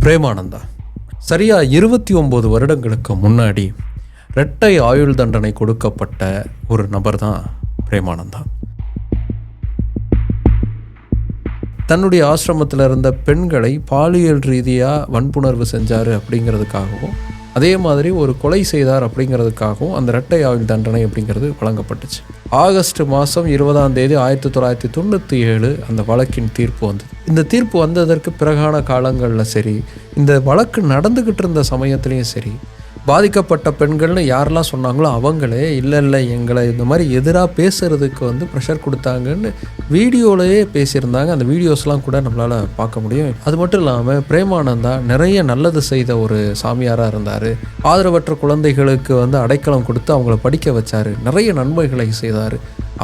பிரேமானந்தா சரியாக 29 வருடங்களுக்கு முன்னாடி இரட்டை ஆயுள் தண்டனை கொடுக்கப்பட்ட ஒரு நபர் தான் பிரேமானந்தா. தன்னுடைய ஆசிரமத்தில் இருந்த பெண்களை பாலியல் ரீதியாக வன்புணர்வு செஞ்சார் அப்படிங்கிறதுக்காகவும், அதே மாதிரி ஒரு கொலை செய்தார் அப்படிங்கிறதுக்காகவும் அந்த இரட்டை ஆயுள் தண்டனை அப்படிங்கிறது வழங்கப்பட்டுச்சு. ஆகஸ்ட் மாதம் 20 1997 அந்த வழக்கின் தீர்ப்பு வந்தது. இந்த தீர்ப்பு வந்ததற்கு பிறகான காலங்களில் சரி, இந்த வழக்கு நடந்துக்கிட்டு இருந்த சமயத்துலேயும் சரி, பாதிக்கப்பட்ட பெண்கள்னு யாரெல்லாம் சொன்னாங்களோ அவங்களே இல்லை எங்களை இந்த மாதிரி எதிராக பேசுகிறதுக்கு ப்ரெஷர் கொடுத்தாங்கன்னு வீடியோலையே பேசியிருந்தாங்க. அந்த வீடியோஸ்லாம் கூட நம்மளால் பார்க்க முடியும். அது மட்டும் இல்லாமல் பிரேமானந்தா நிறைய நல்லது செய்த ஒரு சாமியாராக இருந்தார். ஆதரவற்ற குழந்தைகளுக்கு அடைக்கலம் கொடுத்து அவங்கள படிக்க வச்சார். நிறைய நன்மைகளை செய்தார்.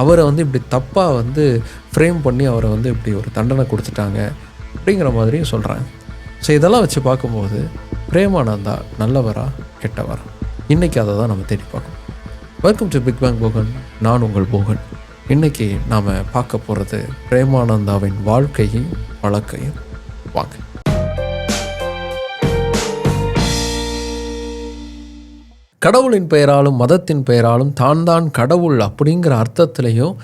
அவரை இப்படி தப்பாக ஃப்ரேம் பண்ணி அவரை இப்படி ஒரு தண்டனை கொடுத்துட்டாங்க அப்படிங்கிற மாதிரியும் சொல்கிறாங்க. ஸோ இதெல்லாம் வச்சு பார்க்கும்போது பிரேமானந்தா நல்லவரா கெட்டவரா, இன்றைக்கி அதை தான் நம்ம தேடி பார்க்கணும். Welcome to Big Bang Bogan. நான் உங்கள் போகன். இன்றைக்கி நாம் பார்க்க போகிறது பிரேமானந்தாவின் வாழ்க்கையும் வழக்கையும். வாங்க. கடவுளின் பெயராலும் மதத்தின் பெயராலும் தான் கடவுள் அப்படிங்கிற அர்த்தத்துலேயும்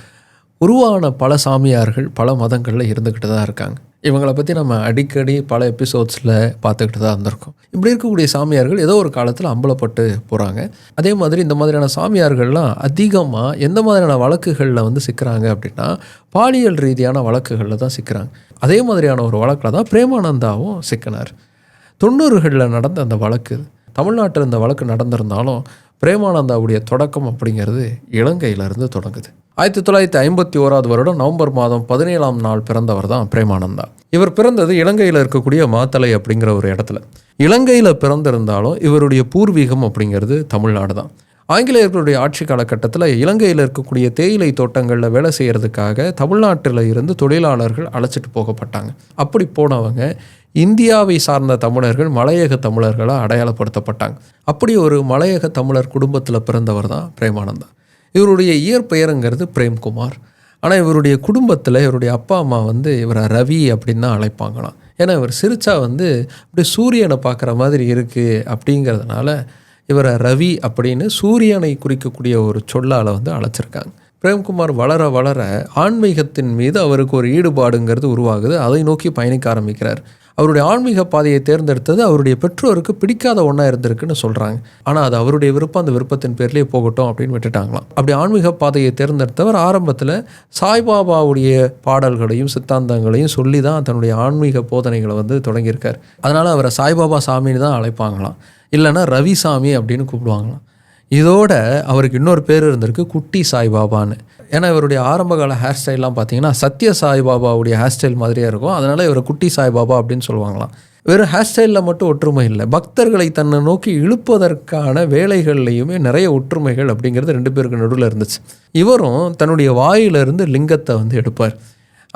உருவான பல சாமியார்கள் பல மதங்களில் இருந்துக்கிட்டு தான் இருக்காங்க. இவங்களை பற்றி நம்ம அடிக்கடி பல எபிசோட்ஸில் பார்த்துக்கிட்டு தான் இருந்திருக்கோம். இப்படி இருக்கக்கூடிய சாமியார்கள் ஏதோ ஒரு காலத்தில் அம்பலப்பட்டு போகிறாங்க. அதே மாதிரி இந்த மாதிரியான சாமியார்கள்லாம் அதிகமாக எந்த மாதிரியான வழக்குகளில் சிக்கிறாங்க அப்படின்னா, பாலியல் ரீதியான வழக்குகளில் தான் சிக்கிறாங்க. அதே மாதிரியான ஒரு வழக்கில் தான் பிரேமானந்தாவும் சிக்கினார். 90களில் நடந்த அந்த வழக்கு, தமிழ்நாட்டில் இந்த வழக்கு நடந்திருந்தாலும் பிரேமானந்தாவுடைய தொடக்கம் அப்படிங்கிறது இலங்கையிலிருந்து தொடங்குது. 1951 வருடம் நவம்பர் மாதம் 17 பிறந்தவர் தான் பிரேமானந்தா. இவர் பிறந்தது இலங்கையில் இருக்கக்கூடிய மாத்தளை அப்படிங்கிற ஒரு இடத்துல. இலங்கையில் பிறந்திருந்தாலும் இவருடைய பூர்வீகம் அப்படிங்கிறது தமிழ்நாடு தான். ஆங்கிலேயர்களுடைய ஆட்சி காலகட்டத்தில் இலங்கையில் இருக்கக்கூடிய தேயிலை தோட்டங்களில் வேலை செய்கிறதுக்காக தமிழ்நாட்டில் இருந்து தொழிலாளர்கள் அழைச்சிட்டு போகப்பட்டாங்க. அப்படி போனவங்க இந்தியாவை சார்ந்த தமிழர்கள், மலையக தமிழர்களாக அடையாளப்படுத்தப்பட்டாங்க. அப்படி ஒரு மலையக தமிழர் குடும்பத்தில் பிறந்தவர் தான் பிரேமானந்தா. இவருடைய இயற்பெயருங்கிறது பிரேம்குமார். ஆனால் இவருடைய குடும்பத்தில் இவருடைய அப்பா அம்மா இவரை ரவி அப்படின்னு தான் அழைப்பாங்களாம். ஏன்னா இவர் சிரிச்சா அப்படி சூரியனை பார்க்குற மாதிரி இருக்குது அப்படிங்கிறதுனால இவரை ரவி அப்படின்னு சூரியனை குறிக்கக்கூடிய ஒரு சொல்லால் அழைச்சிருக்காங்க. பிரேம்குமார் வளர வளர ஆன்மீகத்தின் மீது அவருக்கு ஒரு ஈடுபாடுங்கிறது உருவாகுது. அதை நோக்கி பயணிக்க ஆரம்பிக்கிறார். அவருடைய ஆன்மீக பாதையை தேர்ந்தெடுத்தது அவருடைய பெற்றோருக்கு பிடிக்காத ஒன்றா இருந்திருக்குன்னு சொல்கிறாங்க. ஆனால் அது அவருடைய விருப்பம், அந்த விருப்பத்தின் பேர்லேயே போகட்டும் அப்படின்னு விட்டுட்டாங்களாம். அப்படி ஆன்மீக பாதையை தேர்ந்தெடுத்தவர் ஆரம்பத்தில் சாய்பாபாவுடைய பாடல்களையும் சித்தாந்தங்களையும் சொல்லி தான் தன்னுடைய ஆன்மீக போதனைகளை தொடங்கியிருக்கார். அதனால் அவரை சாய்பாபா சாமின்னு தான் அழைப்பாங்களாம், இல்லைன்னா ரவிசாமி அப்படின்னு கூப்பிடுவாங்களாம். இதோட அவருக்கு இன்னொரு பேர் இருந்திருக்கு, குட்டி சாய்பாபான்னு. ஏன்னா இவருடைய ஆரம்பகால ஹேர் ஸ்டைல்லாம் பார்த்தீங்கன்னா சத்ய சாய்பாபாவுடைய ஹேர் ஸ்டைல் மாதிரியே இருக்கும். அதனால் இவரை குட்டி சாய்பாபா அப்படின்னு சொல்லுவாங்களாம். வெறும் ஹேர் ஸ்டைலில் மட்டும் ஒற்றுமை இல்லை, பக்தர்களை தன்னை நோக்கி இழுப்பதற்கான வேலைகள்லையுமே நிறைய ஒற்றுமைகள் அப்படிங்கிறது 2 பேருக்கு நடுவில் இருந்துச்சு. இவரும் தன்னுடைய வாயிலிருந்து லிங்கத்தை எடுப்பார்.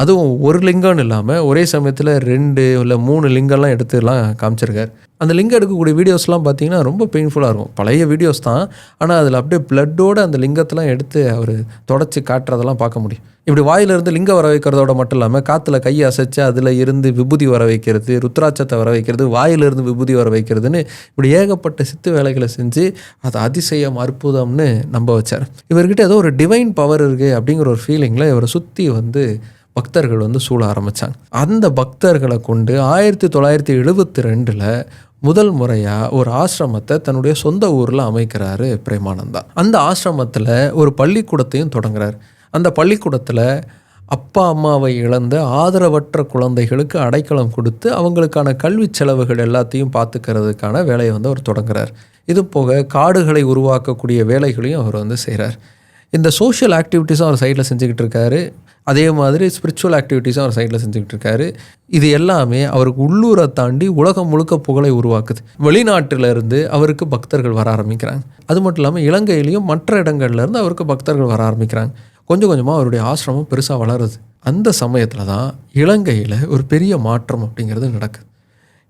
அதுவும் ஒரு லிங்கம்னு இல்லாமல் ஒரே சமயத்தில் 2 இல்லை 3 லிங்கம்லாம் எடுத்துலாம் காமிச்சிருக்கார். அந்த லிங்கம் எடுக்கக்கூடிய வீடியோஸ்லாம் பார்த்தீங்கன்னா ரொம்ப பெயின்ஃபுல்லாக இருக்கும். பழைய வீடியோஸ் தான், ஆனால் அதில் அப்படியே பிளட்டோடு அந்த லிங்கத்தெலாம் எடுத்து அவர் தொடச்சி காட்டுறதெல்லாம் பார்க்க முடியும். இப்படி வாயிலிருந்து லிங்கம் வர வைக்கிறதோட மட்டும் இல்லாமல் காற்றுல கையை அசைச்சு அதில் இருந்து விபூதி வர வைக்கிறது, ருத்ராட்சத்தை வர வைக்கிறது, வாயிலிருந்து விபூதி வர வைக்கிறதுன்னு இப்படி ஏகப்பட்ட சித்து வேலைகளை செஞ்சு அது அதிசயம் அற்புதம்னு நம்ப வச்சார். இவர்கிட்ட ஏதோ ஒரு டிவைன் பவர் இருக்குது அப்படிங்கிற ஒரு ஃபீலிங்கில் இவரை சுற்றி பக்தர்கள் சூழ ஆரம்பித்தாங்க. அந்த பக்தர்களை கொண்டு 1972 முதல் முறையாக ஒரு ஆசிரமத்தை தன்னுடைய சொந்த ஊரில் அமைக்கிறாரு பிரேமானந்தா. அந்த ஆசிரமத்தில் ஒரு பள்ளிக்கூடத்தையும் தொடங்குறார். அந்த பள்ளிக்கூடத்தில் அப்பா அம்மாவை இழந்த ஆதரவற்ற குழந்தைகளுக்கு அடைக்கலம் கொடுத்து அவங்களுக்கான கல்வி செலவுகள் எல்லாத்தையும் பார்த்துக்கிறதுக்கான வேலையை அவர் தொடங்குறார். இது போக காடுகளை உருவாக்கக்கூடிய வேலைகளையும் அவர் செய்கிறார். இந்த சோஷியல் ஆக்டிவிட்டீஸும் அவர் சைடில் செஞ்சுக்கிட்டு இருக்காரு. அதே மாதிரி ஸ்பிரிச்சுவல் ஆக்டிவிட்டீஸும் அவர் சைடில் செஞ்சுக்கிட்டு இருக்காரு. இது எல்லாமே அவருக்கு உள்ளூரை தாண்டி உலகம் முழுக்க புகழை உருவாக்குது. வெளிநாட்டிலிருந்து அவருக்கு பக்தர்கள் வர ஆரம்பிக்கிறாங்க. அது மட்டும் இல்லாமல் இலங்கையிலையும் மற்ற இடங்கள்லேருந்து அவருக்கு பக்தர்கள் வர ஆரம்பிக்கிறாங்க. கொஞ்சம் கொஞ்சமாக அவருடைய ஆசிரமம் பெருசாக வளருது. அந்த சமயத்தில் தான் இலங்கையில் ஒரு பெரிய மாற்றம் அப்படிங்கிறது நடக்குது.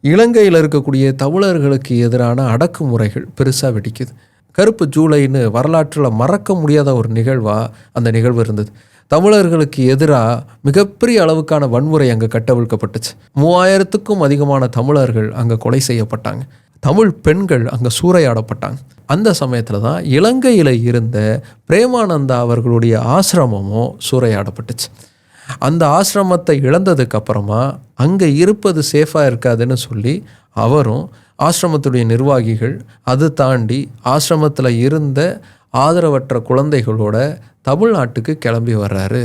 இலங்கையில் இருக்கக்கூடிய தமிழர்களுக்கு எதிரான அடக்குமுறைகள் பெருசாக வெடிக்குது. கருப்பு ஜூலைன்னு வரலாற்றில் மறக்க முடியாத ஒரு நிகழ்வாக அந்த நிகழ்வு இருந்தது. தமிழர்களுக்கு எதிராக மிகப்பெரிய அளவுக்கான வன்முறை அங்கே கட்டவிழ்க்கப்பட்டுச்சு. 3000க்கும் அதிகமான தமிழர்கள் அங்கே கொலை செய்யப்பட்டாங்க. தமிழ் பெண்கள் அங்கே சூறையாடப்பட்டாங்க. அந்த சமயத்தில் தான் இலங்கையில் இருந்த பிரேமானந்தா அவர்களுடைய ஆசிரமமும் சூறையாடப்பட்டுச்சு. அந்த ஆசிரமத்தை இழந்ததுக்கு அப்புறமா அங்கே இருப்பது சேஃபாக இருக்காதுன்னு சொல்லி அவரும் ஆசிரமத்துடைய நிர்வாகிகள் அது தாண்டி ஆசிரமத்தில் இருந்த ஆதரவற்ற குழந்தைகளோட தமிழ்நாட்டுக்கு கிளம்பி வர்றாரு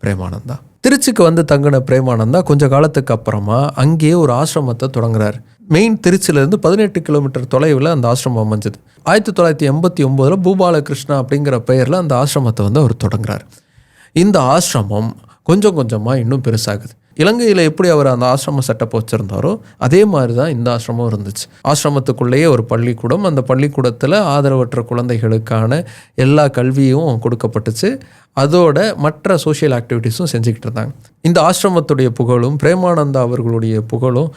பிரேமானந்தா. திருச்சிக்கு வந்து தங்கின பிரேமானந்தா கொஞ்ச காலத்துக்கு அப்புறமா அங்கேயே ஒரு ஆசிரமத்தை தொடங்குறாரு. மெயின் திருச்சியிலேருந்து 18 கிலோமீட்டர் தொலைவில் அந்த ஆசிரமம் அமைஞ்சது. 1989 பூபாலகிருஷ்ணா அப்படிங்கிற பெயரில் அந்த ஆசிரமத்தை வந்து அவர் தொடங்குறார். இந்த ஆசிரமம் கொஞ்சம் கொஞ்சமாக இன்னும் பெருசாகுது. இலங்கையில் எப்படி அவர் அந்த ஆசிரம செட்டப் வச்சுருந்தாரோ அதே மாதிரி தான் இந்த ஆசிரமம் இருந்துச்சு. ஆசிரமத்துக்குள்ளேயே ஒரு பள்ளிக்கூடம், அந்த பள்ளிக்கூடத்தில் ஆதரவற்ற குழந்தைகளுக்கான எல்லா கல்வியும் கொடுக்கப்பட்டுச்சு. அதோட மற்ற சோஷியல் ஆக்டிவிட்டீஸும் செஞ்சுக்கிட்டு இருந்தாங்க. இந்த ஆசிரமத்துடைய புகழும் பிரேமானந்தா அவர்களுடைய புகழும்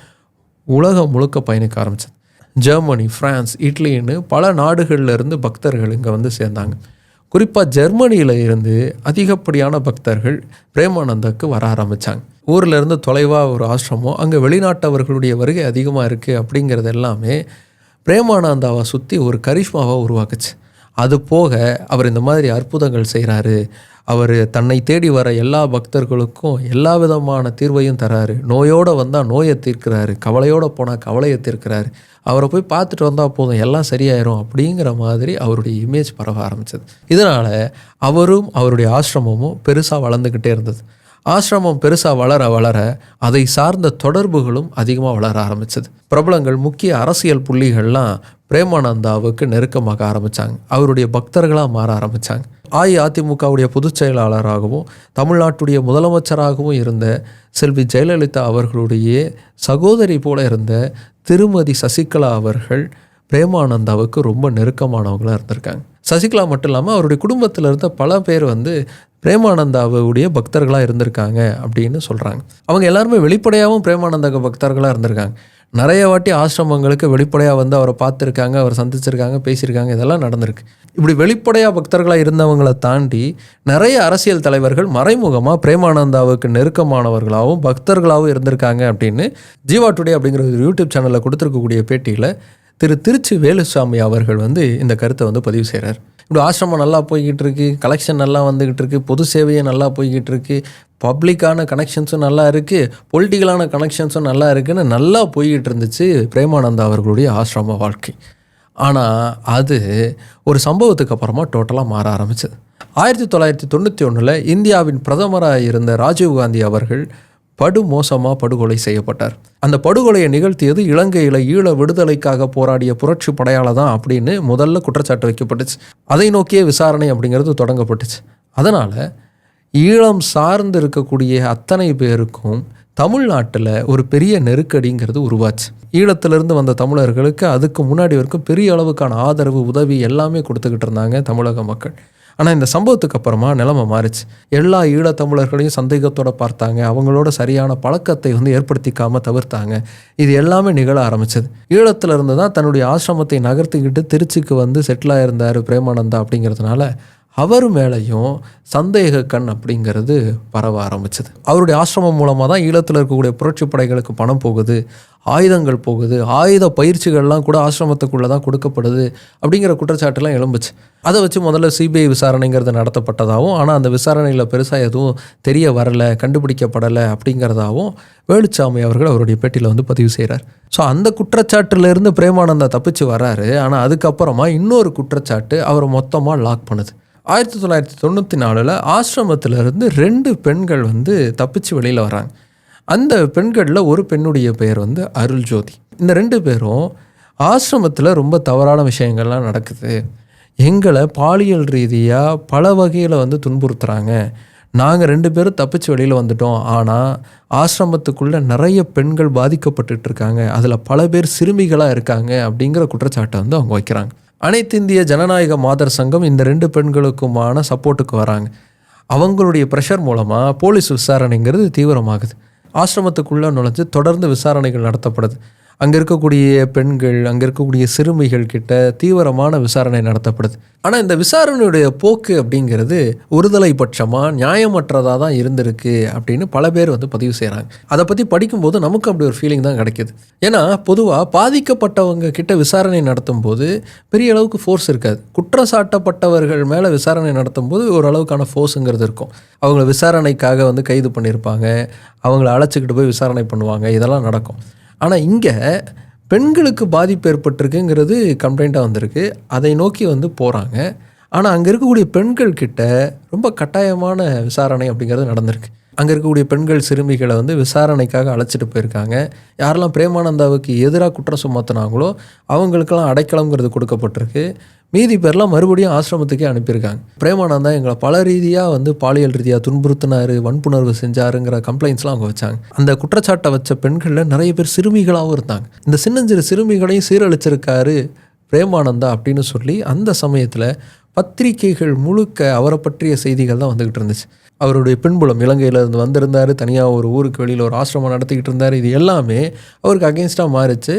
உலகம் முழுக்க பயணிக்க ஆரம்பிச்சது. ஜெர்மனி, பிரான்ஸ், இட்லின்னு பல நாடுகளில் இருந்து பக்தர்கள் இங்கே வந்து சேர்ந்தாங்க. குறிப்பாக ஜெர்மனியில் இருந்து அதிகப்படியான பக்தர்கள் பிரேமானந்தாவுக்கு வர ஆரம்பித்தாங்க. ஊரில் இருந்து தொலைவாக ஒரு ஆசிரமம், அங்கே வெளிநாட்டவர்களுடைய வருகை அதிகமாக இருக்குது அப்படிங்கிறது எல்லாமே பிரேமானந்தாவை சுற்றி ஒரு கரிஷ்மாவை உருவாக்குச்சு. அது போக அவர் இந்த மாதிரி அற்புதங்கள் செய்கிறாரு, அவர் தன்னை தேடி வர எல்லா பக்தர்களுக்கும் எல்லா விதமான தீர்வையும் தராரு, நோயோடு வந்தால் நோயை தீர்க்கிறாரு, கவலையோடு போனால் கவலையை தீர்க்கிறாரு, அவரை போய் பார்த்துட்டு வந்தால் போதும் எல்லாம் சரியாயிரும் அப்படிங்கிற மாதிரி அவருடைய இமேஜ் பரவ ஆரம்பிச்சது. இதனால் அவரும் அவருடைய ஆசிரமமும் பெருசாக வளர்ந்துக்கிட்டே இருந்தது. ஆசிரமம் பெருசாக வளர வளர அதை சார்ந்த தொடர்புகளும் அதிகமாக வளர ஆரம்பிச்சது. பிரபலங்கள், முக்கிய அரசியல் புள்ளிகள்லாம் பிரேமானந்தாவுக்கு நெருக்கமாக ஆரம்பித்தாங்க, அவருடைய பக்தர்களாக மாற ஆரம்பித்தாங்க. அஇஅதிமுகவுடைய பொதுச் செயலாளராகவும் தமிழ்நாட்டுடைய முதலமைச்சராகவும் இருந்த செல்வி ஜெயலலிதா அவர்களுடைய சகோதரி போல இருந்த திருமதி சசிகலா அவர்கள் பிரேமானந்தாவுக்கு ரொம்ப நெருக்கமானவங்களாக இருந்திருக்காங்க. சசிகலா மட்டும் இல்லாமல் அவருடைய குடும்பத்தில் இருந்த பல பேர் வந்து பிரேமானந்தாவுடைய பக்தர்களாக இருந்திருக்காங்க அப்படின்னு சொல்கிறாங்க. அவங்க எல்லாருமே வெளிப்படையாகவும் பிரேமானந்தா பக்தர்களாக இருந்திருக்காங்க. நிறைய வாட்டி ஆசிரமங்களுக்கு வெளிப்படையாக வந்து அவரை பார்த்துருக்காங்க, அவர் சந்திச்சிருக்காங்க, பேசியிருக்காங்க, இதெல்லாம் நடந்திருக்கு. இப்படி வெளிப்படையாக பக்தர்களாக இருந்தவங்களை தாண்டி நிறைய அரசியல் தலைவர்கள் மறைமுகமாக பிரேமானந்தாவுக்கு நெருக்கமானவர்களாகவும் பக்தர்களாகவும் இருந்திருக்காங்க அப்படின்னு ஜீவா டுடே அப்படிங்கிற ஒரு யூடியூப் சேனலில் கொடுத்துருக்கக்கூடிய பேட்டியில் திருச்சி வேலுசாமி அவர்கள் வந்து இந்த கருத்தை வந்து பதிவு செய்கிறார். இப்படி ஆசிரமம் நல்லா போய்கிட்டு இருக்கு, கலெக்ஷன் நல்லா வந்துக்கிட்டு இருக்கு, பொது சேவையை நல்லா போய்கிட்டு இருக்கு, பப்ளிக்கான கனெக்ஷன்ஸும் நல்லா இருக்குது, பொலிட்டிக்கலான கனெக்ஷன்ஸும் நல்லா இருக்குதுன்னு நல்லா போய்கிட்டு இருந்துச்சு பிரேமானந்தா அவர்களுடைய ஆசிரம வாழ்க்கை. ஆனால் அது ஒரு சம்பவத்துக்கு அப்புறமா டோட்டலாக மாற ஆரம்பிச்சது. 1991 இந்தியாவின் பிரதமராக இருந்த ராஜீவ்காந்தி அவர்கள் படுமோசமாக படுகொலை செய்யப்பட்டார். அந்த படுகொலையை நிகழ்த்தியது இலங்கையில் ஈழ விடுதலைக்காக போராடிய புரட்சி படையாள தான் அப்படின்னு முதல்ல குற்றச்சாட்டு வைக்கப்பட்டுச்சு. அதை நோக்கிய விசாரணை அப்படிங்கிறது தொடங்கப்பட்டுச்சு. அதனால் ஈழம் சார்ந்து இருக்கக்கூடிய அத்தனை பேருக்கும் தமிழ்நாட்டில் ஒரு பெரிய நெருக்கடிங்கிறது உருவாச்சு. ஈழத்திலிருந்து வந்த தமிழர்களுக்கு அதுக்கு முன்னாடி வரைக்கும் பெரிய அளவுக்கான ஆதரவு, உதவி எல்லாமே கொடுத்துக்கிட்டு இருந்தாங்க தமிழக மக்கள். ஆனால் இந்த சம்பவத்துக்கு அப்புறமா நிலைமை மாறிச்சு. எல்லா ஈழத்தமிழர்களையும் சந்தேகத்தோடு பார்த்தாங்க, அவங்களோட சரியான பழக்கத்தை வந்து ஏற்படுத்திக்காமல் தவிர்த்தாங்க. இது எல்லாமே நிகழ ஆரம்பிச்சது. ஈழத்தில் இருந்து தான் தன்னுடைய ஆசிரமத்தை நகர்த்திக்கிட்டு திருச்சிக்கு வந்து செட்டில் ஆயிருந்தார் பிரேமானந்தா. அப்படிங்கிறதுனால அவர் மேலேயும் சந்தேக கண் அப்படிங்கிறது பரவ ஆரம்பிச்சது. அவருடைய ஆசிரமம் மூலமாக தான் ஈழத்தில் இருக்கக்கூடிய புரட்சி படைகளுக்கு பணம் போகுது, ஆயுதங்கள் போகுது, ஆயுத பயிற்சிகள்லாம் கூட ஆசிரமத்துக்குள்ளே தான் கொடுக்கப்படுது அப்படிங்கிற குற்றச்சாட்டுலாம் எழும்புச்சு. அதை வச்சு முதல்ல சிபிஐ விசாரணைங்கிறது நடத்தப்பட்டதாகவும், ஆனால் அந்த விசாரணையில் பெருசாக எதுவும் தெரிய வரலை, கண்டுபிடிக்கப்படலை அப்படிங்கிறதாகவும் வேலுச்சாமி அவர்கள் அவருடைய பேட்டியில் வந்து பதிவு செய்கிறார். ஸோ அந்த குற்றச்சாட்டிலிருந்து பிரேமானந்தா தப்பிச்சு வர்றாரு. ஆனால் அதுக்கப்புறமா இன்னொரு குற்றச்சாட்டு அவரை மொத்தமாக லாக் பண்ணுது. 1994 ஆசிரமத்திலிருந்து 2 பெண்கள் வந்து தப்பிச்சு வெளியில் வராங்க. அந்த பெண்களில் ஒரு பெண்ணுடைய பெயர் வந்து அருள் ஜோதி. இந்த 2 பேரும் ஆசிரமத்தில் ரொம்ப தவறான விஷயங்கள்லாம் நடக்குது, எங்களை பாலியல் ரீதியாக பல வகையில் வந்து துன்புறுத்துகிறாங்க, நாங்கள் 2 பேரும் தப்பிச்சு வெளியில் வந்துட்டோம், ஆனால் ஆசிரமத்துக்குள்ளே நிறைய பெண்கள் பாதிக்கப்பட்டு இருக்காங்க, அதில் பல பேர் சிறுமிகளாக இருக்காங்க அப்படிங்கிற குற்றச்சாட்டை வந்து அவங்க வைக்கிறாங்க. அனைத்து இந்திய ஜனநாயக மாதர் சங்கம் இந்த 2 பெண்களுக்குமான சப்போர்ட்டுக்கு வராங்க. அவங்களுடைய ப்ரெஷர் மூலமாக போலீஸ் விசாரணைங்கிறது தீவிரமாகுது. ஆசிரமத்துக்குள்ளே நுழைஞ்சு தொடர்ந்து விசாரணைகள் நடத்தப்படுது. அங்கே இருக்கக்கூடிய பெண்கள், அங்கே இருக்கக்கூடிய சிறுமிகள் கிட்ட தீவிரமான விசாரணை நடத்தப்படுது. ஆனால் இந்த விசாரணையுடைய போக்கு அப்படிங்கிறது ஒருதலை பட்சமாக நியாயமற்றதாக தான் இருந்திருக்கு அப்படின்னு பல பேர் வந்து பதிவு செய்கிறாங்க. அதை பற்றி படிக்கும்போது நமக்கு அப்படி ஒரு ஃபீலிங் தான் கிடைக்கிது. ஏன்னா பொதுவாக பாதிக்கப்பட்டவங்க கிட்ட விசாரணை நடத்தும் போது பெரிய அளவுக்கு ஃபோர்ஸ் இருக்காது. குற்றம் சாட்டப்பட்டவர்கள் மேலே விசாரணை நடத்தும் போது ஓரளவுக்கான ஃபோர்ஸுங்கிறது இருக்கும். அவங்கள விசாரணைக்காக வந்து கைது பண்ணியிருப்பாங்க, அவங்கள அழைச்சிக்கிட்டு போய் விசாரணை பண்ணுவாங்க, இதெல்லாம் நடக்கும். ஆனால் இங்கே பெண்களுக்கு பாதிப்பு ஏற்பட்டிருக்குங்கிறது கம்ப்ளைண்ட்டாக வந்திருக்கு. அதை நோக்கி வந்து போகிறாங்க. ஆனால் அங்கே இருக்கக்கூடிய பெண்கள் கிட்ட ரொம்ப கட்டாயமான விசாரணை அப்படிங்கிறது நடந்திருக்கு. அங்கே இருக்கக்கூடிய பெண்கள் சிறுமிகளை வந்து விசாரணைக்காக அழைச்சிட்டு போயிருக்காங்க. யாரெல்லாம் பிரேமானந்தாவுக்கு எதிராக குற்றம் சுமத்தினாங்களோ அவங்களுக்கெல்லாம் அடைக்கலங்கிறது கொடுக்கப்பட்டிருக்கு. மீதி பேர்லாம் மறுபடியும் ஆசிரமத்துக்கே அனுப்பியிருக்காங்க. பிரேமானந்தா எங்களை பல ரீதியாக வந்து பாலியல் ரீதியாக துன்புறுத்தினார், வன்புணர்வு செஞ்சாருங்கிற கம்ப்ளைண்ட்ஸ்லாம் அவங்க வச்சாங்க. அந்த குற்றச்சாட்டை வச்ச பெண்களில் நிறைய பேர் சிறுமிகளாகவும் இருந்தாங்க. இந்த சின்னஞ்சிறு சிறுமிகளையும் சீரழிச்சிருக்காரு பிரேமானந்தா அப்படின்னு சொல்லி அந்த சமயத்தில் பத்திரிகைகள் முழுக்க அவரை பற்றிய செய்திகள் தான் வந்துக்கிட்டு இருந்துச்சு. அவருடைய பின்புலம் இலங்கையிலேருந்து வந்திருந்தார், தனியாக ஒரு ஊருக்கு வெளியில் ஒரு ஆசிரமம் நடத்திக்கிட்டு இருந்தார். இது எல்லாமே அவருக்கு அகெயின்ஸ்டாக மாறிச்சு.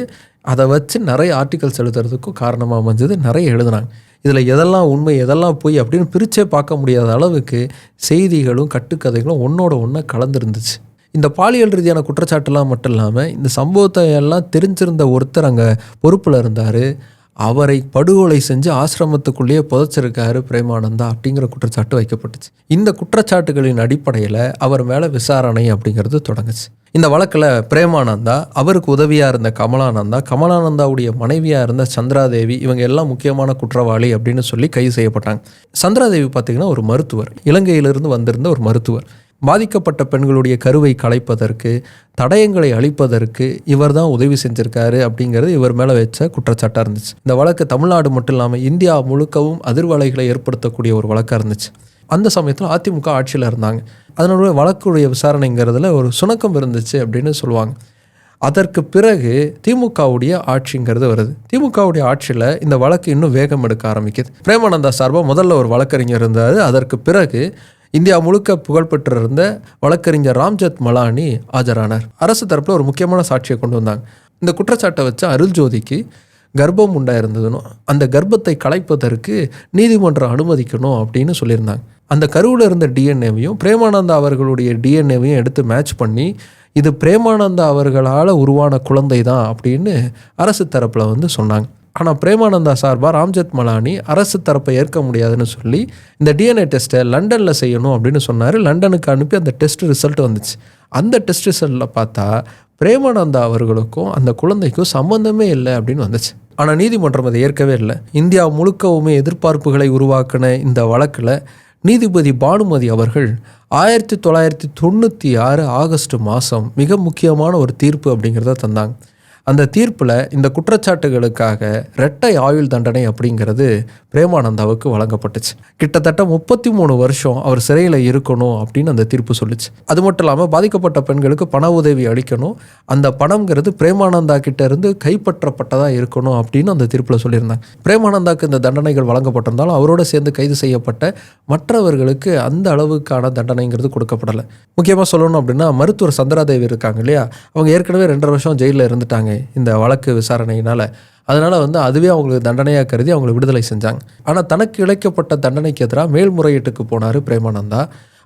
அதை வச்சு நிறைய ஆர்டிகல்ஸ் எழுதுறதுக்கும் காரணமாக அமைஞ்சது. நிறைய எழுதுனாங்க. இதில் எதெல்லாம் உண்மை எதெல்லாம் போய் அப்படின்னு பிரித்தே பார்க்க முடியாத அளவுக்கு செய்திகளும் கட்டுக்கதைகளும் ஒன்றோட ஒன்றா கலந்துருந்துச்சு. இந்த பாலியல் ரீதியான குற்றச்சாட்டுலாம் மட்டும் இல்லாமல் இந்த சம்பவத்தை எல்லாம் தெரிஞ்சிருந்த ஒருத்தர் அங்கே பொறுப்பில் இருந்தார். அவரை படுகொலை செஞ்சு ஆசிரமத்துக்குள்ளேயே புதைச்சிருக்காரு பிரேமானந்தா அப்படிங்கிற குற்றச்சாட்டு வைக்கப்பட்டுச்சு. இந்த குற்றச்சாட்டுகளின் அடிப்படையில் அவர் மேலே விசாரணை அப்படிங்கிறது தொடங்குச்சு. இந்த வழக்கில் பிரேமானந்தா, அவருக்கு உதவியாக இருந்த கமலானந்தா, கமலானந்தாவுடைய மனைவியாக இருந்த சந்திராதேவி, இவங்க எல்லாம் முக்கியமான குற்றவாளி அப்படின்னு சொல்லி கைது செய்யப்பட்டாங்க. சந்திராதேவி பார்த்திங்கன்னா ஒரு மருத்துவர், இலங்கையிலிருந்து வந்திருந்த ஒரு மருத்துவர். பாதிக்கப்பட்ட பெண்களுடைய கருவை கலைப்பதற்கு, தடயங்களை அழிப்பதற்கு இவர் தான் உதவி செஞ்சுருக்காரு அப்படிங்கிறது இவர் மேலே வச்ச குற்றச்சாட்டாக இருந்துச்சு. இந்த வழக்கு தமிழ்நாடு மட்டும் இல்லாமல் இந்தியா முழுக்கவும் அதிர்வலைகளை ஏற்படுத்தக்கூடிய ஒரு வழக்காக இருந்துச்சு. அந்த சமயத்தில் அதிமுக ஆட்சியில் இருந்தாங்க. அதனுடைய வழக்குடைய விசாரணைங்கிறதுல ஒரு சுணக்கம் இருந்துச்சு அப்படின்னு சொல்லுவாங்க. அதற்கு பிறகு திமுகவுடைய ஆட்சிங்கிறது வருது. திமுகவுடைய ஆட்சியில் இந்த வழக்கு இன்னும் வேகம் எடுக்க ஆரம்பிக்குது. பிரேமானந்தா சார்பாக முதல்ல ஒரு வழக்கறிஞர் இருந்தார். அதற்கு பிறகு இந்தியா முழுக்க புகழ்பெற்றிருந்த வழக்கறிஞர் ராம்ஜெத் மலானி ஆஜரானார். அரசு தரப்பில் ஒரு முக்கியமான சாட்சியை கொண்டு வந்தாங்க. இந்த குற்றச்சாட்டை வச்ச அருள்ஜோதிக்கு கர்ப்பம் உண்டாயிருந்ததுன்னு, அந்த கர்ப்பத்தை கலைப்பதற்கு நீதிமன்றம் அனுமதிக்கணும் அப்படின்னு சொல்லியிருந்தாங்க. அந்த கருவில் இருந்த டிஎன்ஏவையும் பிரேமானந்தா அவர்களுடைய டிஎன்ஏவையும் எடுத்து மேட்ச் பண்ணி இது பிரேமானந்தா அவர்களால் உருவான குழந்தை தான் அப்படின்னு அரசு தரப்பில் வந்து சொன்னாங்க. ஆனால் பிரேமானந்தா சார்பாக ராம்ஜெத் மலானி அரசு தரப்பை ஏற்க முடியாதுன்னு சொல்லி இந்த டிஎன்ஏ டெஸ்ட்டை லண்டனில் செய்யணும் அப்படின்னு சொன்னார். லண்டனுக்கு அனுப்பி அந்த டெஸ்ட் ரிசல்ட் வந்துச்சு. அந்த டெஸ்ட் ரிசல்ட்டில் பார்த்தா பிரேமானந்தா அவர்களுக்கும் அந்த குழந்தைக்கும் சம்மந்தமே இல்லை அப்படின்னு வந்துச்சு. ஆனால் நீதிமன்றம் அதை ஏற்கவே இல்லை. இந்தியா முழுக்கவுமே எதிர்பார்ப்புகளை உருவாக்கின இந்த வழக்கில் நீதிபதி பானுமதி அவர்கள் 1996 ஆகஸ்ட் மாதம் மிக முக்கியமான ஒரு தீர்ப்பு அப்படிங்கிறத தந்தாங்க. அந்த தீர்ப்பில் இந்த குற்றச்சாட்டுகளுக்காக இரட்டை ஆயுள் தண்டனை அப்படிங்கிறது பிரேமானந்தாவுக்கு வழங்கப்பட்டுச்சு. கிட்டத்தட்ட 33 வருஷம் அவர் சிறையில் இருக்கணும் அப்படின்னு அந்த தீர்ப்பு சொல்லிச்சு. அது மட்டும் இல்லாமல் பாதிக்கப்பட்ட பெண்களுக்கு பண உதவி அளிக்கணும், அந்த பணம்ங்கிறது பிரேமானந்தா கிட்ட இருந்து கைப்பற்றப்பட்டதாக இருக்கணும் அப்படின்னு அந்த தீர்ப்பில் சொல்லியிருந்தாங்க. பிரேமானந்தாவுக்கு இந்த தண்டனைகள் வழங்கப்பட்டிருந்தாலும் அவரோடு சேர்ந்து கைது செய்யப்பட்ட மற்றவர்களுக்கு அந்த அளவுக்கான தண்டனைங்கிறது கொடுக்கப்படலை. முக்கியமாக சொல்லணும் அப்படின்னா மருத்துவர் சந்திராதேவி இருக்காங்க இல்லையா, அவங்க ஏற்கனவே 2.5 வருஷம் ஜெயிலில் இருந்துட்டாங்க இந்த வழக்கு விசாரணையினால். அதனால் வந்து அதுவே அவங்களுக்கு தண்டனையாக கருதி அவங்களை விடுதலை செஞ்சாங்க. ஆனால் தனக்கு இழைக்கப்பட்ட தண்டனைக்கு எதிராக மேல்முறையீட்டுக்கு போனார் பிரேமானந்தா.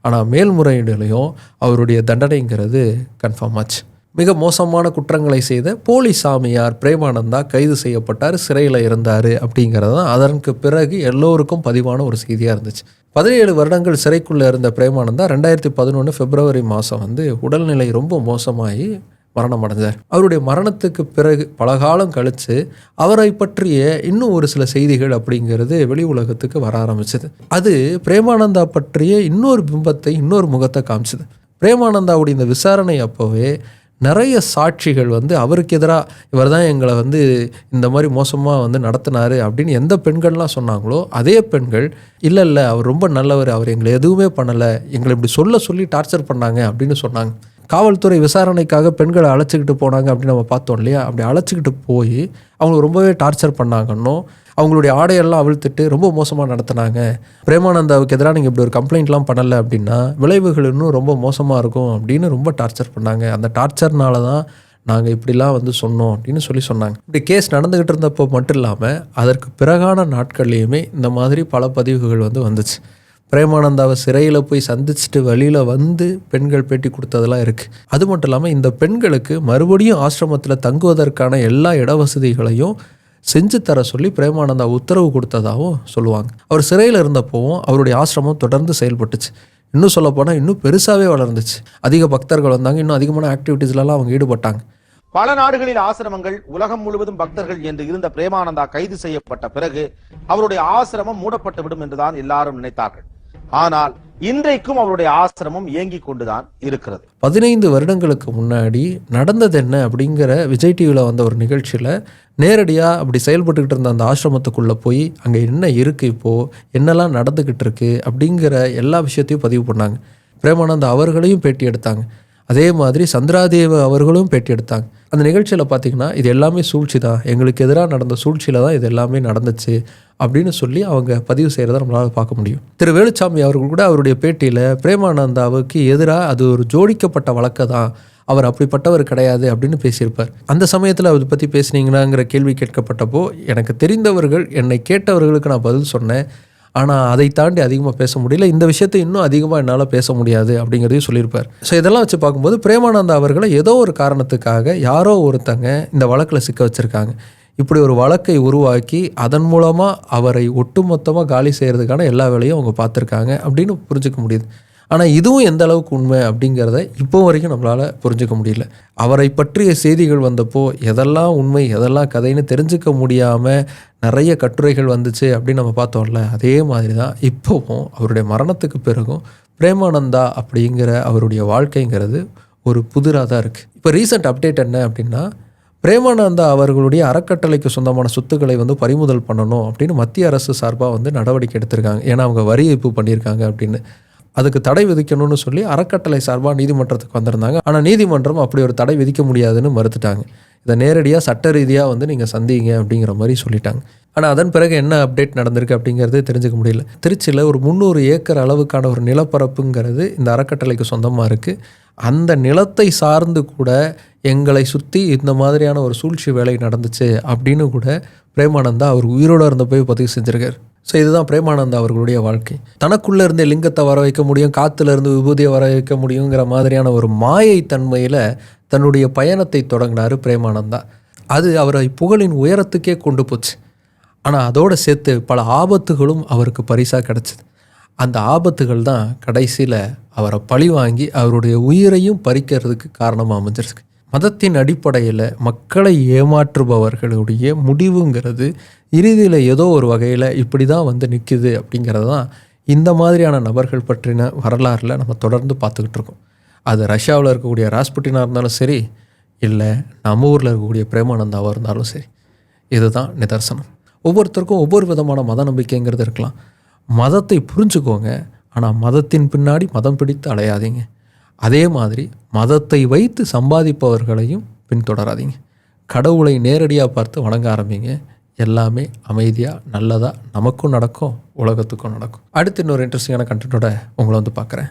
ஆனால் மேல்முறையீடுலையும் அவருடைய தண்டனைங்கிறது கன்ஃபார்ம் ஆச்சு. மிக மோசமான குற்றங்களை செய்த போலி சாமியார் பிரேமானந்தா கைது செய்யப்பட்டார், சிறையில் இருந்தார் அப்படிங்கிறது தான் அதற்கு பிறகு எல்லோருக்கும் பதிவான ஒரு செய்தியாக இருந்துச்சு. 17 வருடங்கள் சிறைக்குள்ளே இருந்த பிரேமானந்தா 2011 பிப்ரவரி மாதம் வந்து உடல்நிலை ரொம்ப மோசமாகி மரணம் அடைஞ்சார். அவருடைய மரணத்துக்கு பிறகு பல காலம் கழித்து அவரை பற்றிய இன்னும் ஒரு சில செய்திகள் அப்படிங்கிறது வெளி உலகத்துக்கு வர ஆரம்பிச்சது. அது பிரேமானந்தா பற்றிய இன்னொரு பிம்பத்தை, இன்னொரு முகத்தை காமிச்சது. பிரேமானந்தாவுடைய இந்த விசாரணை அப்போவே நிறைய சாட்சிகள் வந்து அவருக்கு எதிராக இவர் தான் எங்களை வந்து இந்த மாதிரி மோசமாக வந்து நடத்தினார் அப்படின்னு எந்த பெண்கள்லாம் சொன்னாங்களோ அதே பெண்கள் இல்லை அவர் ரொம்ப நல்லவர், அவர் எங்களை எதுவுமே பண்ணலை, எங்களை இப்படி சொல்லி டார்ச்சர் பண்ணாங்க அப்படின்னு சொன்னாங்க. காவல்துறை விசாரணைக்காக பெண்களை அழைச்சிக்கிட்டு போனாங்க அப்படின்னு நம்ம பார்த்தோம் இல்லையா, அப்படி அழைச்சிக்கிட்டு போய் அவங்களுக்கு ரொம்பவே டார்ச்சர் பண்ணாங்கன்னோ, அவங்களுடைய ஆடையெல்லாம் அவிழ்த்துட்டு ரொம்ப மோசமாக நடத்தினாங்க, பிரேமானந்தாவுக்கு எதிராக நீங்கள் இப்படி ஒரு கம்ப்ளைண்ட்லாம் பண்ணலை அப்படின்னா விளைவுகள் இன்னும் ரொம்ப மோசமாக இருக்கும் அப்படின்னு ரொம்ப டார்ச்சர் பண்ணாங்க. அந்த டார்ச்சர்னால தான் நாங்கள் இப்படிலாம் வந்து சொன்னோம் அப்படின்னு சொன்னாங்க. இப்படி கேஸ் நடந்துக்கிட்டு இருந்தப்போ மட்டும் இல்லாமல் அதற்கு பிறகான நாட்கள்லேயுமே இந்த மாதிரி பல பதிவுகள் வந்து வந்துச்சு. பிரேமானந்தாவை சிறையில் போய் சந்திச்சுட்டு வழியில் வந்து பெண்கள் பேட்டி கொடுத்ததெல்லாம் இருக்குது. அது மட்டும் இல்லாமல் இந்த பெண்களுக்கு மறுபடியும் ஆசிரமத்தில் தங்குவதற்கான எல்லா இடவசதிகளையும் செஞ்சு தர சொல்லி பிரேமானந்தா உத்தரவு கொடுத்ததாகவும் சொல்லுவாங்க. அவர் சிறையில் இருந்தப்போவும் அவருடைய ஆசிரமம் தொடர்ந்து செயல்பட்டுச்சு. இன்னும் சொல்லப்போனால் இன்னும் பெருசாகவே வளர்ந்துச்சு. அதிக பக்தர்கள் வந்தாங்க, இன்னும் அதிகமான ஆக்டிவிட்டீஸ்லாம் அவங்க ஈடுபட்டாங்க. பல நாடுகளில் ஆசிரமங்கள், உலகம் முழுவதும் பக்தர்கள் என்று இருந்த பிரேமானந்தா கைது செய்யப்பட்ட பிறகு அவருடைய ஆசிரமம் மூடப்பட்டு விடும் என்றுதான் எல்லாரும் நினைத்தார்கள். ஆனால் இன்றைக்கும் அவருடைய ஆசிரமம் இயங்கிக் கொண்டுதான் இருக்கிறது. 15 வருடங்களுக்கு முன்னாடி நடந்தது என்ன அப்படிங்கிற விஜய் டிவியில் வந்த ஒரு நிகழ்ச்சியில் நேரடியாக அப்படி செயல்பட்டுக்கிட்டு இருந்த அந்த ஆசிரமத்துக்குள்ளே போய் அங்கே என்ன இருக்குது, இப்போது என்னெல்லாம் நடந்துக்கிட்டு இருக்கு அப்படிங்கிற எல்லா விஷயத்தையும் பதிவு பண்ணாங்க. பிரேமானந்தா அவர்களையும் பேட்டி எடுத்தாங்க. அதே மாதிரி சந்திராதேவ அவர்களும் பேட்டி எடுத்தாங்க. அந்த நிகழ்ச்சியில் பார்த்திங்கன்னா இது எல்லாமே சூழ்ச்சி தான், எங்களுக்கு எதிராக நடந்த சூழ்ச்சியில் தான் இது எல்லாமே நடந்துச்சு அப்படின்னு சொல்லி அவங்க பதிவு செய்கிறத நம்மளால் பார்க்க முடியும். திரு வேலுச்சாமி அவர்கள் கூட அவருடைய பேட்டியில் பிரேமானந்தாவுக்கு எதிராக அது ஒரு ஜோடிக்கப்பட்ட வழக்கு தான், அவர் அப்படிப்பட்டவர் கிடையாது அப்படின்னு பேசியிருப்பார். அந்த சமயத்தில் அதை பற்றி பேசுனீங்களாங்கிற கேள்வி கேட்கப்பட்டப்போ எனக்கு தெரிந்தவர்கள் என்னை கேட்டவர்களுக்கு நான் பதில் சொன்னேன். ஆனால் அதை தாண்டி அதிகமாக பேச முடியல, இந்த விஷயத்தை இன்னும் அதிகமாக என்னால் பேச முடியாது அப்படிங்கிறதையும் சொல்லியிருப்பார். ஸோ இதெல்லாம் வச்சு பார்க்கும்போது பிரேமானந்தா அவர்களை ஏதோ ஒரு காரணத்துக்காக யாரோ ஒருத்தங்க இந்த வழக்கில் சிக்க வச்சுருக்காங்க. இப்படி ஒரு வழக்கை உருவாக்கி அதன் மூலமாக அவரை ஒட்டுமொத்தமாக காலி செய்கிறதுக்கான எல்லா வேலையும் அவங்க பார்த்துருக்காங்க அப்படின்னு புரிஞ்சுக்க முடியுது. ஆனால் இதுவும் எந்த அளவுக்கு உண்மை அப்படிங்கிறத இப்போ வரைக்கும் நம்மளால் புரிஞ்சுக்க முடியல. அவரை பற்றிய செய்திகள் வந்தப்போ எதெல்லாம் உண்மை எதெல்லாம் கதைன்னு தெரிஞ்சுக்க முடியாமல் நிறைய கட்டுரைகள் வந்துச்சு அப்படின்னு நம்ம பார்த்தோம்ல, அதே மாதிரி தான் இப்போவும் அவருடைய மரணத்துக்கு பிறகும் பிரேமானந்தா அப்படிங்கிற அவருடைய வாழ்க்கைங்கிறது ஒரு புதிராக தான் இருக்குது. இப்போ ரீசெண்ட் அப்டேட் என்ன அப்படின்னா, பிரேமானந்தா அவர்களுடைய அறக்கட்டளைக்கு சொந்தமான சொத்துக்களை வந்து பறிமுதல் பண்ணணும் அப்படின்னு மத்திய அரசு சார்பாக வந்து நடவடிக்கை எடுத்திருக்காங்க. ஏன்னா அவங்க வரி ஏய்ப்பு பண்ணியிருக்காங்க அப்படின்னு. அதுக்கு தடை விதிக்கணும்னு சொல்லி அறக்கட்டளை சார்பாக நீதிமன்றத்துக்கு வந்திருந்தாங்க. ஆனால் நீதிமன்றம் அப்படி ஒரு தடை விதிக்க முடியாதுன்னு மறுத்துட்டாங்க. இதை நேரடியாக சட்ட ரீதியாக வந்து நீங்கள் சந்திங்க அப்படிங்கிற மாதிரி சொல்லிட்டாங்க. ஆனால் அதன் பிறகு என்ன அப்டேட் நடந்திருக்கு அப்படிங்கிறதே தெரிஞ்சுக்க முடியல. திருச்சியில் ஒரு 300 ஏக்கர் அளவுக்கான ஒரு நிலப்பரப்புங்கிறது இந்த அறக்கட்டளைக்கு சொந்தமாக இருக்குது. அந்த நிலத்தை சார்ந்து கூட எங்களை சுற்றி இந்த மாதிரியான ஒரு சூழ்ச்சி வேலை நடந்துச்சு அப்படின்னு கூட பிரேமானந்தா அவர் உயிரோடு இருந்த போய் பதிவு செஞ்சுருக்கார். ஸோ இதுதான் பிரேமானந்தா அவர்களுடைய வாழ்க்கை. தனக்குள்ளே இருந்தே லிங்கத்தை வர வைக்க முடியும், காற்றுல இருந்து விபூதியை வர வைக்க முடியுங்கிற மாதிரியான ஒரு மாயை தன்மையில் தன்னுடைய பயணத்தை தொடங்கினார் பிரேமானந்தா. அது அவரை புகழின் உயரத்துக்கே கொண்டு போச்சு. ஆனால் அதோடு சேர்த்து பல ஆபத்துகளும் அவருக்கு பரிசாக கிடச்சிது. அந்த ஆபத்துகள் தான் கடைசியில் அவரை பழி வாங்கி அவருடைய உயிரையும் பறிக்கிறதுக்கு காரணமாக அமைஞ்சிருக்கு. மதத்தின் அடிப்படையில் மக்களை ஏமாற்றுபவர்களுடைய முடிவுங்கிறது இறுதியில் ஏதோ ஒரு வகையில் இப்படி தான் வந்து நிற்குது அப்படிங்கிறது தான் இந்த மாதிரியான நபர்கள் பற்றின வரலாறில் நம்ம தொடர்ந்து பார்த்துக்கிட்டு இருக்கோம். அது ரஷ்யாவில் இருக்கக்கூடிய ராஸ்புட்டினாக இருந்தாலும் சரி, இல்லை நம்ம ஊரில் இருக்கக்கூடிய பிரேமானந்தாவாக இருந்தாலும் சரி, இதுதான் நிதர்சனம். ஒவ்வொருத்தருக்கும் ஒவ்வொரு விதமான மத நம்பிக்கைங்கிறது இருக்கலாம். மதத்தை புரிஞ்சுக்கோங்க, ஆனால் மதத்தின் பின்னாடி மதம் பிடித்து அலையாதீங்க. அதே மாதிரி மதத்தை வைத்து சம்பாதிப்பவர்களையும் பின்தொடராதீங்க. கடவுளை நேரடியாக பார்த்து வணங்க ஆரம்பிங்க. எல்லாமே அமைதியாக நல்லதாக நமக்கும் நடக்கும், உலகத்துக்கும் நடக்கும். அடுத்து இன்னொரு இன்ட்ரெஸ்டிங்கான கண்டென்ட்டோட உங்களை வந்து பார்க்குறேன்.